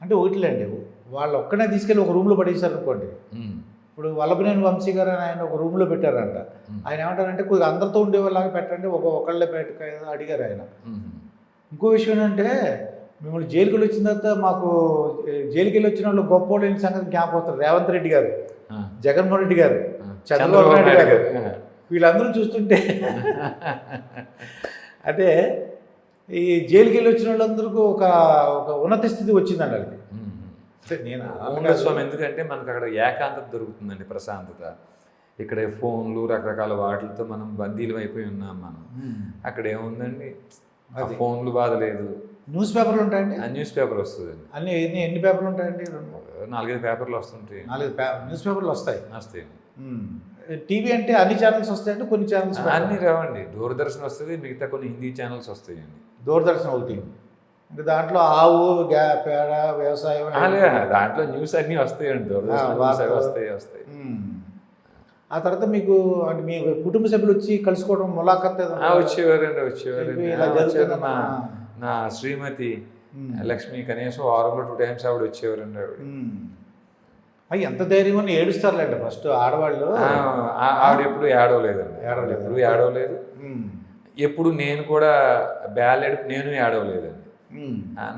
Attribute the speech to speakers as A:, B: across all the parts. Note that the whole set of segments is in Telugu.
A: అంటే ఒకటిలేండి, వాళ్ళు ఒక్కనే తీసుకెళ్ళి ఒక రూమ్లో పడేశారు అనుకోండి. ఇప్పుడు వల్లభనేని వంశీ గారు అని ఆయన ఒక రూమ్లో పెట్టారంట. ఆయన ఏమంటారంటే కొద్దిగా అందరితో ఉండేవాళ్ళలాగా పెట్టండి, ఒకళ్ళే పెట్ట అడిగారు ఆయన. ఇంకో విషయం ఏంటంటే, మిమ్మల్ని జైలుకి వచ్చిన తర్వాత మాకు జైలుకి వెళ్ళి వచ్చిన వాళ్ళు గొప్ప వాళ్ళ సంగతి జ్ఞాపకం వస్తారు. రేవంత్ రెడ్డి గారు, జగన్మోహన్ రెడ్డి గారు, చంద్రబాబు నాయుడు గారు, వీళ్ళందరూ చూస్తుంటే అంటే ఈ జైలుకి వెళ్ళి వచ్చిన వాళ్ళందరికీ ఒక ఉన్నత స్థితి వచ్చిందండి వాళ్ళకి.
B: నేను స్వామి, ఎందుకంటే మనకు అక్కడ ఏకాంతత దొరుకుతుందండి, ప్రశాంతత. ఇక్కడ ఫోన్లు రకరకాల వాటితో మనం బందీలు అయిపోయి ఉన్నాం మనం. అక్కడ ఏముందండి, ఫోన్లు బాధ లేదు.
A: న్యూస్ పేపర్లు ఉంటాయండి,
B: న్యూస్ పేపర్ వస్తుందండి.
A: ఎన్ని పేపర్లు ఉంటాయండి?
B: 4-5 పేపర్లు వస్తుంటాయి.
A: 4 న్యూస్ పేపర్లు వస్తాయి. టీవీ అంటే అన్ని ఛానల్స్ వస్తాయండి, కొన్ని ఛానల్స్
B: అన్నీ రావండి. దూరదర్శన్ వస్తుంది, మిగతా కొన్ని హిందీ ఛానల్స్ వస్తాయండి.
A: దూరదర్శన్ ఒకటి, ఇంకా దాంట్లో ఆవు పేడ వ్యవసాయం,
B: దాంట్లో న్యూస్ అన్నీ వస్తాయండి. దూరదర్శన్ వస్తాయి.
A: ఆ తర్వాత మీకు అంటే మీ కుటుంబ సభ్యులు వచ్చి కలుసుకోవడం, ములాఖత్
B: వచ్చేవారండి. నా శ్రీమతి లక్ష్మి కనీసం 6 టైమ్స్ ఆవిడ వచ్చేవారండి.
A: అవి ఎంత ధైర్యం అని ఏడుస్తారులేండి ఫస్ట్ ఆడవాళ్ళు.
B: ఆవిడ ఎప్పుడు ఏడవలేదండి, ఎప్పుడు ఏడవలేదు. ఎప్పుడు నేను కూడా బ్యాలెడ్ నేను ఏడవలేదండి.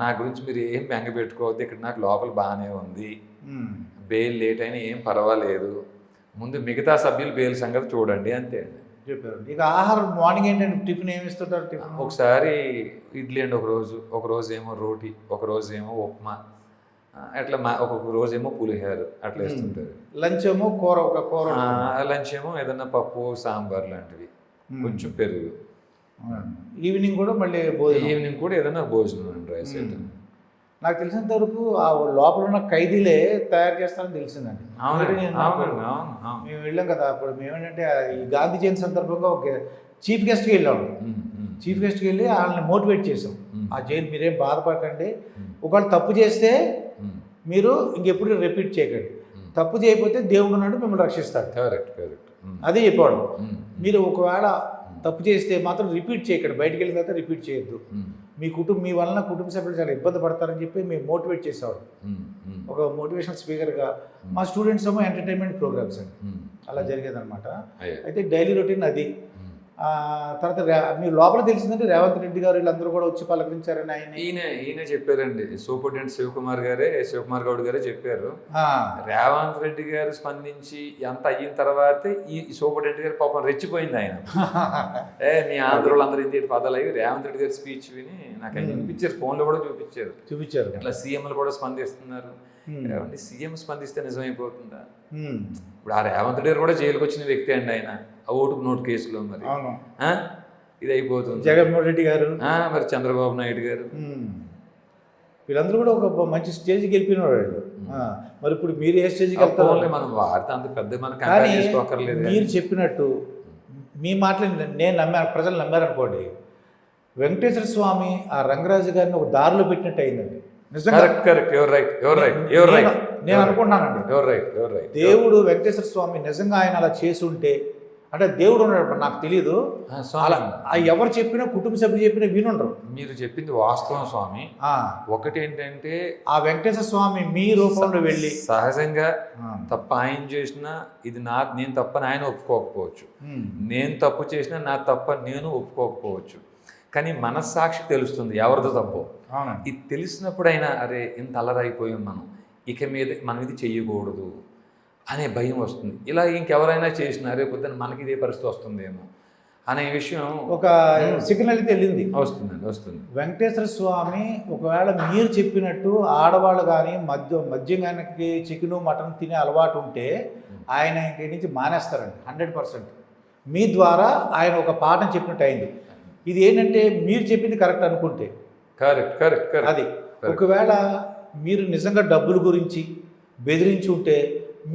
B: నా గురించి మీరు ఏం బెంగ పెట్టుకోవద్దు, ఇక్కడ నాకు లోపల బాగానే ఉంది, బెయిల్ లేట్ అయినా ఏం పర్వాలేదు, ముందు మిగతా సభ్యులు బెయిల్ సంగతి చూడండి అంతే అండి
A: చెప్పారు. ఇక ఆహారం మార్నింగ్ ఏంటంటే టిఫిన్ ఏమి ఇస్తుంటారు? టిఫిన్
B: ఒకసారి ఇడ్లీ అండి, ఒక రోజు ఏమో రోటీ, ఒక రోజు ఏమో ఉప్మా, అట్లా ఒక్కొక్క రోజు ఏమో పులిహోర అట్లా ఇస్తుంటారు.
A: లంచ్ ఏమో కూర,
B: లంచ్ ఏమో ఏదన్నా పప్పు సాంబార్ లాంటివి, కొంచెం పెరుగు.
A: ఈవినింగ్ కూడా మళ్ళీ
B: ఈవినింగ్ కూడా ఏదైనా భోజనం అండి, రైస్ ఐటమ్.
A: నాకు తెలిసినంత వరకు ఆ లోపల ఉన్న ఖైదీలే తయారు చేస్తారని తెలిసిందండి. మేము వెళ్ళాం కదా, అప్పుడు మేమేంటంటే ఈ గాంధీ జయంతి సందర్భంగా ఒక చీఫ్ గెస్ట్కి వెళ్ళాము. చీఫ్ గెస్ట్కి వెళ్ళి వాళ్ళని మోటివేట్ చేసాం. ఆ జైలు మీరేం బాధపడకండి, ఒకవేళ తప్పు చేస్తే మీరు ఇంకెప్పుడు రిపీట్ చేయకండి, తప్పు చేయకపోతే దేవుడు ఉన్నాడు మిమ్మల్ని రక్షిస్తాడు. అదే చెప్పాడు. మీరు ఒకవేళ తప్పు చేస్తే మాత్రం రిపీట్ చేయకండి, బయటికి వెళ్ళిన తర్వాత రిపీట్ చేయొద్దు, మీ వలన కుటుంబ సభ్యులు చాలా ఇబ్బంది పడతారని చెప్పి మేము మోటివేట్ చేసేవాడు. ఒక మోటివేషనల్ స్పీకర్గా. మా స్టూడెంట్స్ ఏమో ఎంటర్టైన్మెంట్ ప్రోగ్రామ్స్ అండి, అలా జరిగేదన్నమాట. అయితే డైలీ రొటీన్ అది. తర్వాత మీరు లోపల తెలిసిందంటే రేవంత్ రెడ్డి గారు వీళ్ళందరూ కూడా వచ్చి పలకరించారని
B: ఈయన చెప్పారండి. సూపరింటెండెంట్ శివకుమార్ గౌడ్ గారే చెప్పారు. రేవంత్ రెడ్డి గారు స్పందించి ఎంత అయిన తర్వాతే ఈ సూపరింటెండెంట్ గారు పాపం రెచ్చిపోయింది. ఆయన మీ ఆంధ్రలో అందరూ ఇంటి పదాలు అయ్యి రేవంత్ రెడ్డి గారి స్పీచ్ విని నాకు ఆయన వినిపించారు, ఫోన్లో కూడా చూపించారు. ఇట్లా సీఎంలు కూడా స్పందిస్తున్నారు. సీఎం స్పందిస్తే నిజమైపోతుందా? ఇప్పుడు ఆ రేవంత్ రెడ్డి గారు కూడా జైలుకి వచ్చిన వ్యక్తి అండి. ఆయన ఓటుకు నోటు కేసులో మరి ఇది అయిపోతుంది.
A: జగన్మోహన్ రెడ్డి గారు,
B: మరి చంద్రబాబు నాయుడు గారు,
A: వీళ్ళందరూ కూడా ఒక మంచి స్టేజ్కి వెళ్ళిపోయిన వాళ్ళు. మరి ఇప్పుడు మీరు ఏ స్టేజ్కి వెళ్తారు?
B: మనం వార్త అంత పెద్ద మనకు
A: మీరు చెప్పినట్టు మీ మాటలు నేను నమ్మాను, ప్రజలు నమ్మారనుకోండి, వెంకటేశ్వర స్వామి ఆ రంగరాజు గారిని ఒక దారిలో పెట్టినట్టు అయిందండి. నేను అనుకుంటున్నానండి, దేవుడు వెంకటేశ్వర స్వామి నిజంగా ఆయన అలా చేసి ఉంటే, అంటే దేవుడు ఉన్నాడు నాకు తెలియదు, అలా ఎవరు చెప్పినా కుటుంబ సభ్యులు చెప్పినా వినుండరు.
B: మీరు చెప్పింది వాస్తవం స్వామి. ఒకటి ఏంటంటే
A: ఆ వెంకటేశ్వర స్వామి మీ రూపంలో వెళ్ళి
B: సహజంగా తప్ప ఆయన చేసినా ఇది నేను తప్పని ఆయన ఒప్పుకోకపోవచ్చు, నేను తప్పు చేసినా నా తప్ప నేను ఒప్పుకోకపోవచ్చు, కానీ మనస్సాక్షి తెలుస్తుంది ఎవరిదో తప్పు. ఇది తెలిసినప్పుడైనా అరే ఇంత అల్లరైపోయాం మనం, ఇక మీద మనం ఇది చెయ్యకూడదు అనే భయం వస్తుంది. ఇలా ఇంకెవరైనా చేసినా రేపు పొద్దున మనకి ఇదే పరిస్థితి వస్తుందేమో అనే విషయం
A: ఒక సిగ్నల్ అయితే వెళ్ళింది.
B: వస్తుంది.
A: వెంకటేశ్వర స్వామి ఒకవేళ మీరు చెప్పినట్టు ఆడవాళ్ళు కానీ మద్యం కానీ చికెను మటన్ తినే అలవాటు ఉంటే ఆయన ఇంటి నుంచి మానేస్తారండి 100%. మీ ద్వారా ఆయన ఒక పాఠం చెప్పినట్టు అయింది. ఇది ఏంటంటే మీరు చెప్పింది కరెక్ట్ అనుకుంటే
B: కరెక్ట్
A: అది. ఒకవేళ మీరు నిజంగా డబ్బుల గురించి బెదిరించి ఉంటే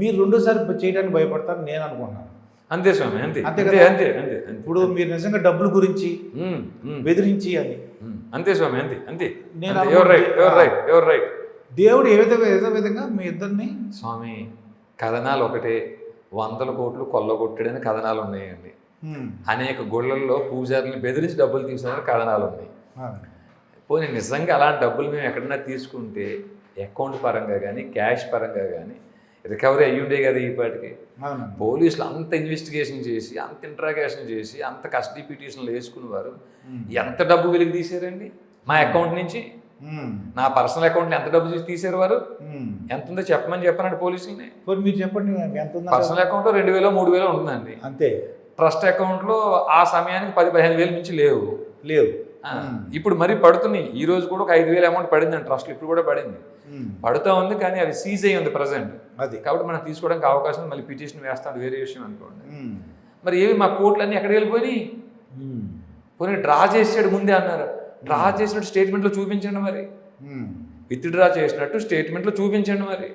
A: మీరు రెండోసారి చేయడానికి భయపడతారని నేను అనుకుంటున్నాను.
B: అంతే స్వామి, అంతే కదా. అంతే
A: ఇప్పుడు మీరు నిజంగా డబ్బుల గురించి బెదిరించి అని
B: అంతే స్వామి, అంతే.
A: దేవుడు ఏదో విధంగా మీ ఇద్దరిని
B: స్వామి కథనాలు ఒకటే, 100 కోట్లు కొల్లగొట్టడని కథనాలు ఉన్నాయండి. అనేక గుళ్ళల్లో పూజారులను బెదిరించి డబ్బులు తీసుకునే కథనాలు ఉన్నాయి. పోనీ నిజంగా అలాంటి డబ్బులు మేము ఎక్కడన్నా తీసుకుంటే అకౌంట్ పరంగా కానీ క్యాష్ పరంగా కానీ రికవరీ అయ్యుండే కదా ఈ పాటికి.
A: అవును.
B: పోలీసులు అంత ఇన్వెస్టిగేషన్ చేసి అంత ఇంట్రాగేషన్ చేసి అంత కస్టడీ పిటిషన్లు వేసుకునేవారు. ఎంత డబ్బు వెలికి తీసారండి మా అకౌంట్ నుంచి? నా పర్సనల్ అకౌంట్లో ఎంత డబ్బు తీసారు వారు? ఎంత ఉందో చెప్పమని పోలీసుల్ని.
A: మీరు చెప్పండి ఎంత ఉందో.
B: పర్సనల్ అకౌంట్లో 2,000 3,000 ఉంటుందండి.
A: అంతే.
B: ట్రస్ట్ అకౌంట్లో ఆ సమయానికి 10-15 వేలు మించి లేవు. ఇప్పుడు మరి పడుతున్నాయి. ఈ రోజు కూడా ఒక 5,000 అమౌంట్ పడిందండి ట్రస్ట్లో, ఇప్పుడు కూడా పడింది. పడుతూ ఉంది, కానీ అవి సీజ్ అయ్యి ఉంది ప్రజెంట్.
A: అది
B: కాబట్టి మనం తీసుకోవడానికి అవకాశం, మళ్ళీ పిటిషన్ వేస్తాం, వేరే విషయం అనుకోండి. మరి ఏవి మా కోర్టులన్నీ ఎక్కడికి వెళ్ళిపోయినాయి? పోనీ డ్రా చేసాడు ముందే అన్నారు. డ్రా చేసినట్టు స్టేట్మెంట్లో చూపించండి మరి. విత్ డ్రా చేసినట్టు స్టేట్మెంట్లో చూపించండి మరి.